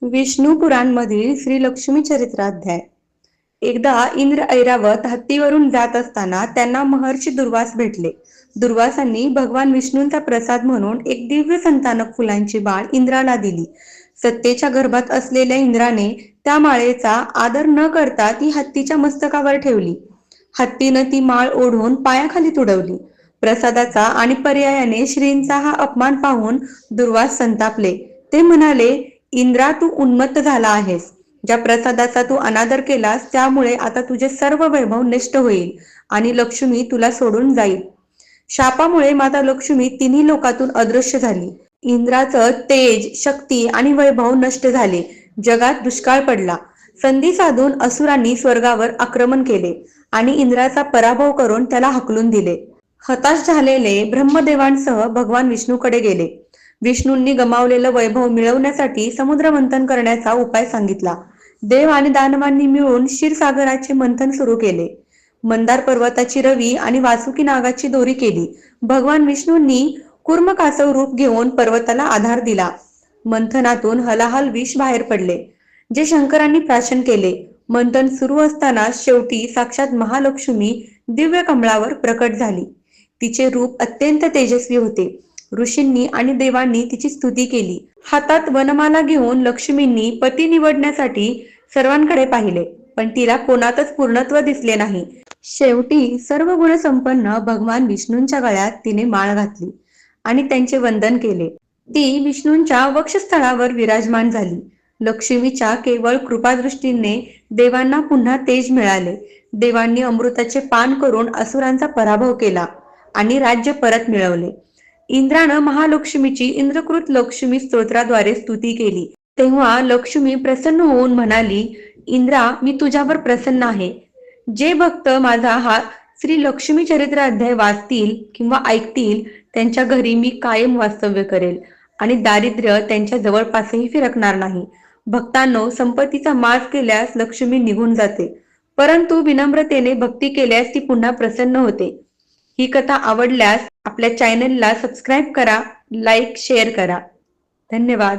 विष्णू पुराणमधील श्री लक्ष्मी चरित्राध्याय। एकदा इंद्र ऐरावत हत्तीवरून जात असताना त्यांना महर्षी दुर्वास भेटले। दुर्वासांनी भगवान विष्णूंचा प्रसाद म्हणून एक दिव्य संतानक फुलांची माळ इंद्राला दिली। सत्तेच्या गर्भात असलेल्या इंद्राने त्या माळेचा आदर न करता ती हत्तीच्या मस्तकावर ठेवली। हत्तीनं ती माळ ओढून पायाखाली तुडवली। प्रसादाचा आणि पर्यायाने श्रींचा हा अपमान पाहून दुर्वास संतापले। ते म्हणाले, इंद्रा, तू उन्मत्त झाला आहेस। ज्या प्रसादाचा तू अनादर केलास त्यामुळे आता तुझे सर्व वैभव नष्ट होईल आणि लक्ष्मी तुला सोडून जाईल। शापामुळे माता लक्ष्मी तिन्ही लोकातून अदृश्य झाली। इंद्राचं तेज, शक्ती आणि वैभव नष्ट झाले। जगात दुष्काळ पडला। संधी साधून असुरांनी स्वर्गावर आक्रमण केले आणि इंद्राचा पराभव करून त्याला हकलून दिले। हताश झालेले ब्रह्मदेवांसह भगवान विष्णूकडे गेले। विष्णूंनी गमावलेलं वैभव मिळवण्यासाठी समुद्र मंथन करण्याचा उपाय सांगितला। देव आणि दानवांनी मिळून क्षीरसागराचे मंथन सुरू केले। मंदार पर्वताची रवी आणि वासुकी नागाची दोरी केली। भगवान विष्णूंनी कूर्म कासव रूप घेऊन पर्वताला आधार दिला। मंथनातून हलाहल विष बाहेर पडले, जे शंकरांनी प्राशन केले। मंथन सुरू असताना शेवटी साक्षात महालक्ष्मी दिव्य कमळावर प्रकट झाली। तिचे रूप अत्यंत तेजस्वी होते। ऋषींनी आणि देवांनी तिची स्तुती केली। हातात वनमाला घेऊन लक्ष्मींनी पती निवडण्यासाठी सर्वांकडे पाहिले, पण तिला कोणातच पूर्णत्व दिसले नाही। शेवटी सर्व गुणसंपन्न भगवान विष्णूंच्या गळ्यात तिने माळ घातली आणि त्यांचे वंदन केले। ती विष्णूंच्या वक्षस्थळावर विराजमान झाली। लक्ष्मीच्या केवळ कृपादृष्टीने देवांना पुन्हा तेज मिळाले। देवांनी अमृताचे पान करून असुरांचा पराभव केला आणि राज्य परत मिळवले। इंद्रानं महालक्ष्मीची इंद्रकृत लक्ष्मी स्तोत्राद्वारे स्तुती केली। तेव्हा लक्ष्मी प्रसन्न होऊन म्हणाली, इंद्रा, मी तुझ्यावर प्रसन्न आहे। जे भक्त माझा हा श्री लक्ष्मी चरित्राध्याय वाचतील किंवा ऐकतील त्यांच्या घरी मी कायम वास्तव्य करेल आणि दारिद्र्य त्यांच्या जवळपासही फिरकणार नाही। भक्तांनो, संपत्तीचा माज केल्यास लक्ष्मी निघून जाते, परंतु विनम्रतेने भक्ती केल्यास ती पुन्हा प्रसन्न होते। ही कथा आवडल्यास आपल्या चॅनलला सबस्क्राईब करा, लाईक, शेअर करा। धन्यवाद।